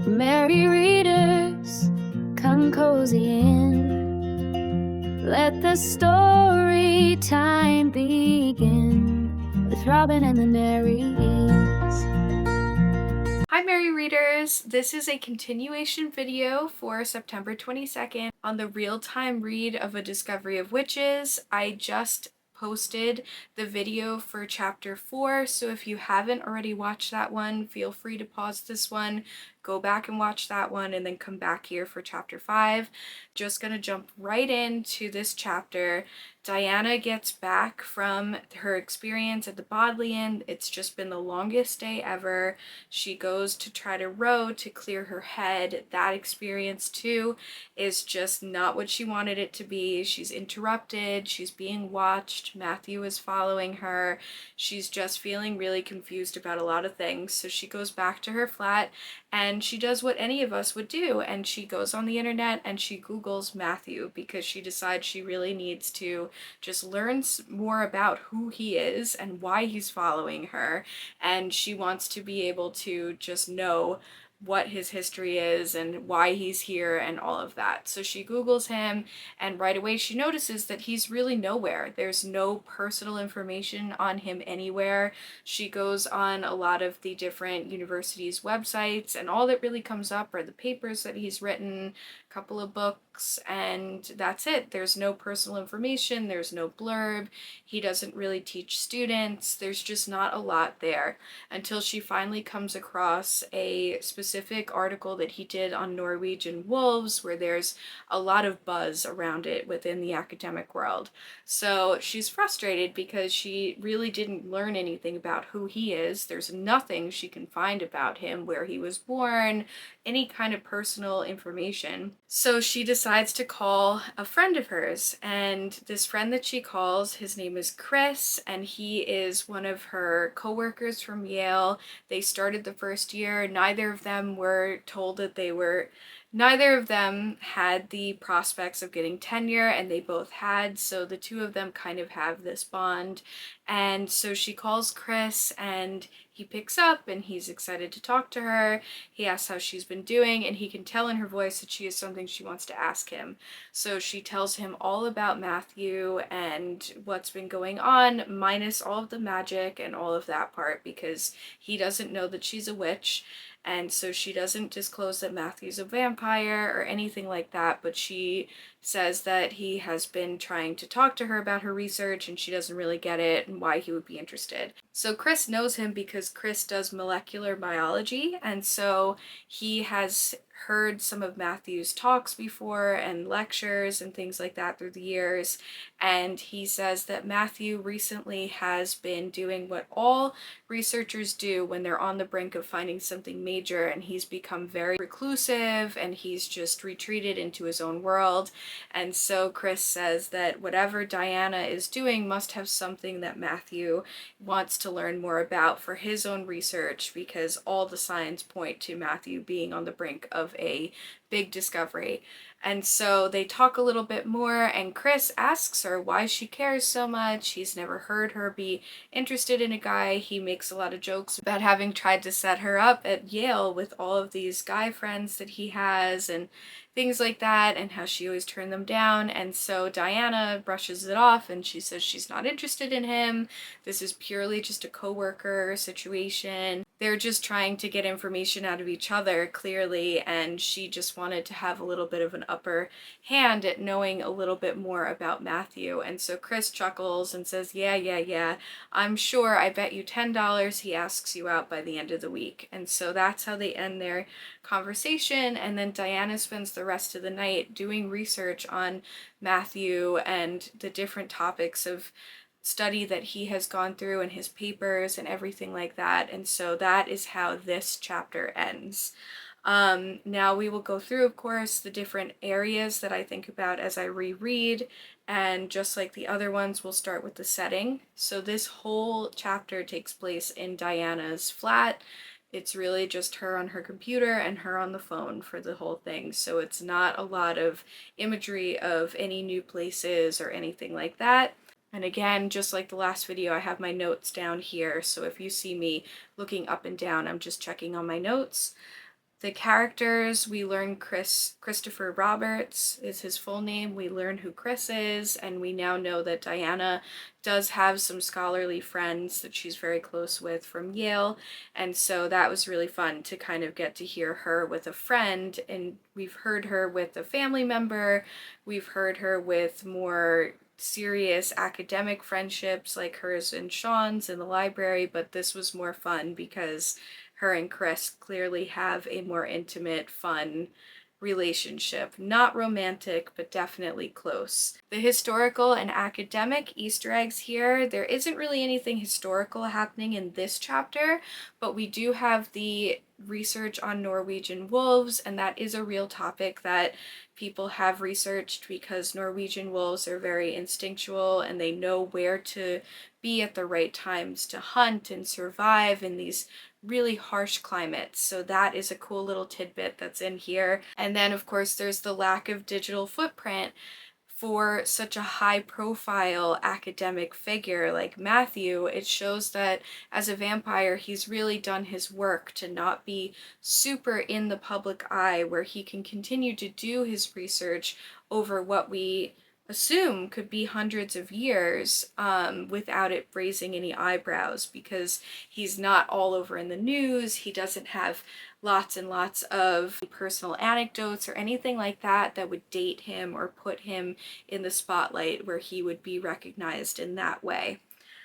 Merry readers, come cozy in. Let the story time begin with Robin and the Marys. Hi Merry Readers! This is a continuation video for September 22nd on the real-time read of A Discovery of Witches. I just posted the video for chapter 4, so if you haven't already watched that one, feel free to pause this one, go back and watch that one, and then come back here for chapter 5. Just gonna jump right into this chapter. Diana gets back from her experience at the Bodleian. It's just been the longest day ever. She goes to try to row to clear her head. That experience too is just not what she wanted it to be. She's interrupted, she's being watched, Matthew is following her. She's just feeling really confused about a lot of things. So she goes back to her flat and she does what any of us would do, and she goes on the internet and she Googles Matthew because she decides she really needs to just learn more about who he is and why he's following her, and she wants to be able to just know what his history is and why he's here and all of that. So she Googles him, and right away she notices that he's really nowhere. There's no personal information on him anywhere. She goes on a lot of the different universities' websites, and all that really comes up are the papers that he's written, a couple of books, and that's it. There's no personal information, there's no blurb, he doesn't really teach students, there's just not a lot there, until she finally comes across a specific article that he did on Norwegian wolves, where there's a lot of buzz around it within the academic world. So she's frustrated because she really didn't learn anything about who he is. There's nothing she can find about him, where he was born, any kind of personal information. So she decides to call a friend of hers, and this friend that she calls, his name is Chris, and he is one of her co-workers from Yale. They started the first year. Neither of them had the prospects of getting tenure, and they both had, so the two of them kind of have this bond. And so she calls Chris, and he picks up, and he's excited to talk to her. He asks how she's been doing, and he can tell in her voice that she has something she wants to ask him. So she tells him all about Matthew and what's been going on, minus all of the magic and all of that part, because he doesn't know that she's a witch. And so she doesn't disclose that Matthew's a vampire or anything like that, but she says that he has been trying to talk to her about her research and she doesn't really get it and why he would be interested. So Chris knows him because Chris does molecular biology, and so he has heard some of Matthew's talks before and lectures and things like that through the years, and he says that Matthew recently has been doing what all researchers do when they're on the brink of finding something major, and he's become very reclusive and he's just retreated into his own world. And so Chris says that whatever Diana is doing must have something that Matthew wants to learn more about for his own research, because all the signs point to Matthew being on the brink of a big discovery. And so they talk a little bit more, and Chris asks her why she cares so much. He's never heard her be interested in a guy. He makes a lot of jokes about having tried to set her up at Yale with all of these guy friends that he has and things like that, and how she always turned them down. And so Diana brushes it off and she says she's not interested in him. This is purely just a co-worker situation. They're just trying to get information out of each other, clearly, and she just wanted to have a little bit of an upper hand at knowing a little bit more about Matthew. And so Chris chuckles and says, yeah, I'm sure, I bet you $10 he asks you out by the end of the week. And so that's how they end their conversation, and then Diana spends the rest of the night doing research on Matthew and the different topics of study that he has gone through and his papers and everything like that. And so that is how this chapter ends. Now we will go through, of course, the different areas that I think about as I reread, and just like the other ones, we'll start with the setting. So this whole chapter takes place in Diana's flat. It's really just her on her computer and her on the phone for the whole thing, so it's not a lot of imagery of any new places or anything like that. And again, just like the last video, I have my notes down here, so if you see me looking up and down, I'm just checking on my notes. The characters, we learn Christopher Roberts is his full name. We learn who Chris is, and we now know that Diana does have some scholarly friends that she's very close with from Yale, and so that was really fun to kind of get to hear her with a friend, and we've heard her with a family member, we've heard her with more serious academic friendships like hers and Sean's in the library, but this was more fun because her and Chris clearly have a more intimate, fun relationship. Not romantic, but definitely close. The historical and academic Easter eggs here, there isn't really anything historical happening in this chapter, but we do have the research on Norwegian wolves, and that is a real topic that people have researched because Norwegian wolves are very instinctual and they know where to be at the right times to hunt and survive in these really harsh climates. So that is a cool little tidbit that's in here. And then of course there's the lack of digital footprint for such a high profile academic figure like Matthew. It shows that as a vampire, he's really done his work to not be super in the public eye, where he can continue to do his research over what we assume could be hundreds of years without it raising any eyebrows, because he's not all over in the news. He doesn't have lots and lots of personal anecdotes or anything like that that would date him or put him in the spotlight where he would be recognized in that way.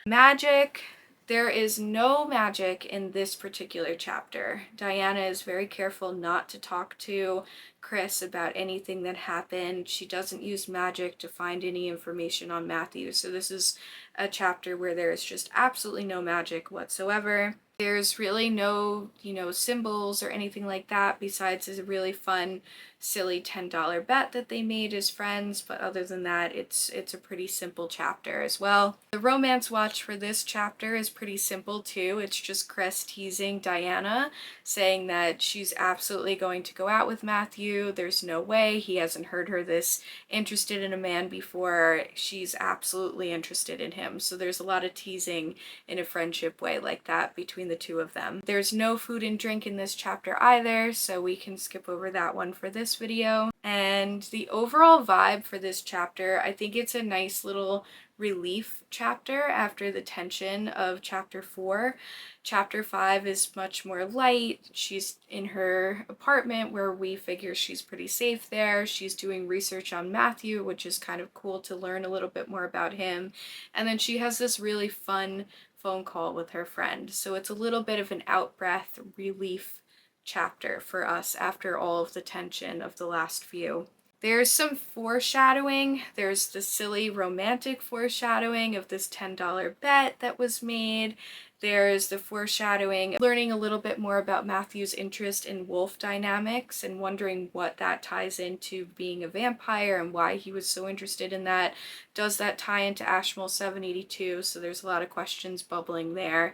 Magic. There is no magic in this particular chapter. Diana is very careful not to talk to Chris about anything that happened. She doesn't use magic to find any information on Matthew. So this is a chapter where there is just absolutely no magic whatsoever. There's really no, symbols or anything like that besides a really fun, silly $10 bet that they made as friends, but other than that, it's a pretty simple chapter as well. The romance watch for this chapter is pretty simple too. It's just Chris teasing Diana, saying that she's absolutely going to go out with Matthew. There's no way. He hasn't heard her this interested in a man before. She's absolutely interested in him. So there's a lot of teasing in a friendship way like that between the two of them. There's no food and drink in this chapter either, so we can skip over that one for this video. And the overall vibe for this chapter, I think it's a nice little relief chapter after the tension of chapter 4. Chapter 5 is much more light. She's in her apartment where we figure she's pretty safe there. She's doing research on Matthew, which is kind of cool to learn a little bit more about him. And then she has this really fun phone call with her friend. So it's a little bit of an out-breath relief chapter for us after all of the tension of the last few. There's some foreshadowing. There's the silly romantic foreshadowing of this $10 bet that was made. There's the foreshadowing, learning a little bit more about Matthew's interest in wolf dynamics and wondering what that ties into being a vampire and why he was so interested in that. Does that tie into Ashmole 782? So there's a lot of questions bubbling there.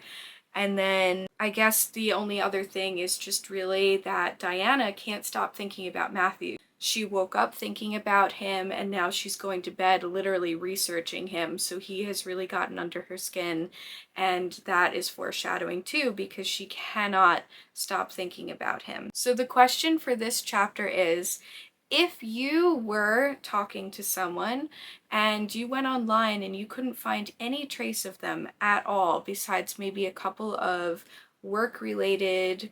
And then I guess the only other thing is just really that Diana can't stop thinking about Matthew. She woke up thinking about him, and now she's going to bed literally researching him. So he has really gotten under her skin, and that is foreshadowing too, because she cannot stop thinking about him. So the question for this chapter is, if you were talking to someone and you went online and you couldn't find any trace of them at all, besides maybe a couple of work-related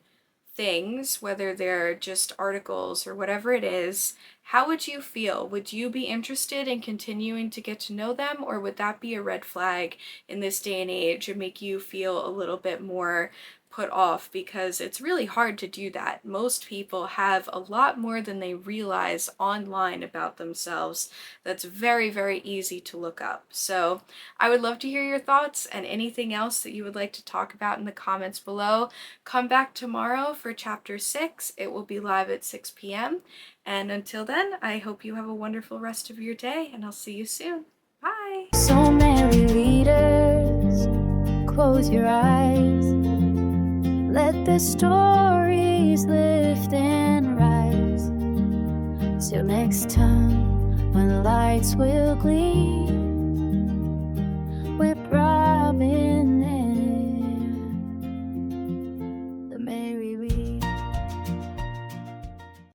things, whether they're just articles or whatever it is, how would you feel? Would you be interested in continuing to get to know them, or would that be a red flag in this day and age and make you feel a little bit more put off? Because it's really hard to do that. Most people have a lot more than they realize online about themselves. That's very, very easy to look up. So I would love to hear your thoughts and anything else that you would like to talk about in the comments below. Come back tomorrow for chapter 6. It will be live at 6 p.m. And until then, I hope you have a wonderful rest of your day, and I'll see you soon. Bye! So many readers, close your eyes. Let the stories lift and rise. Till next time, when lights will gleam.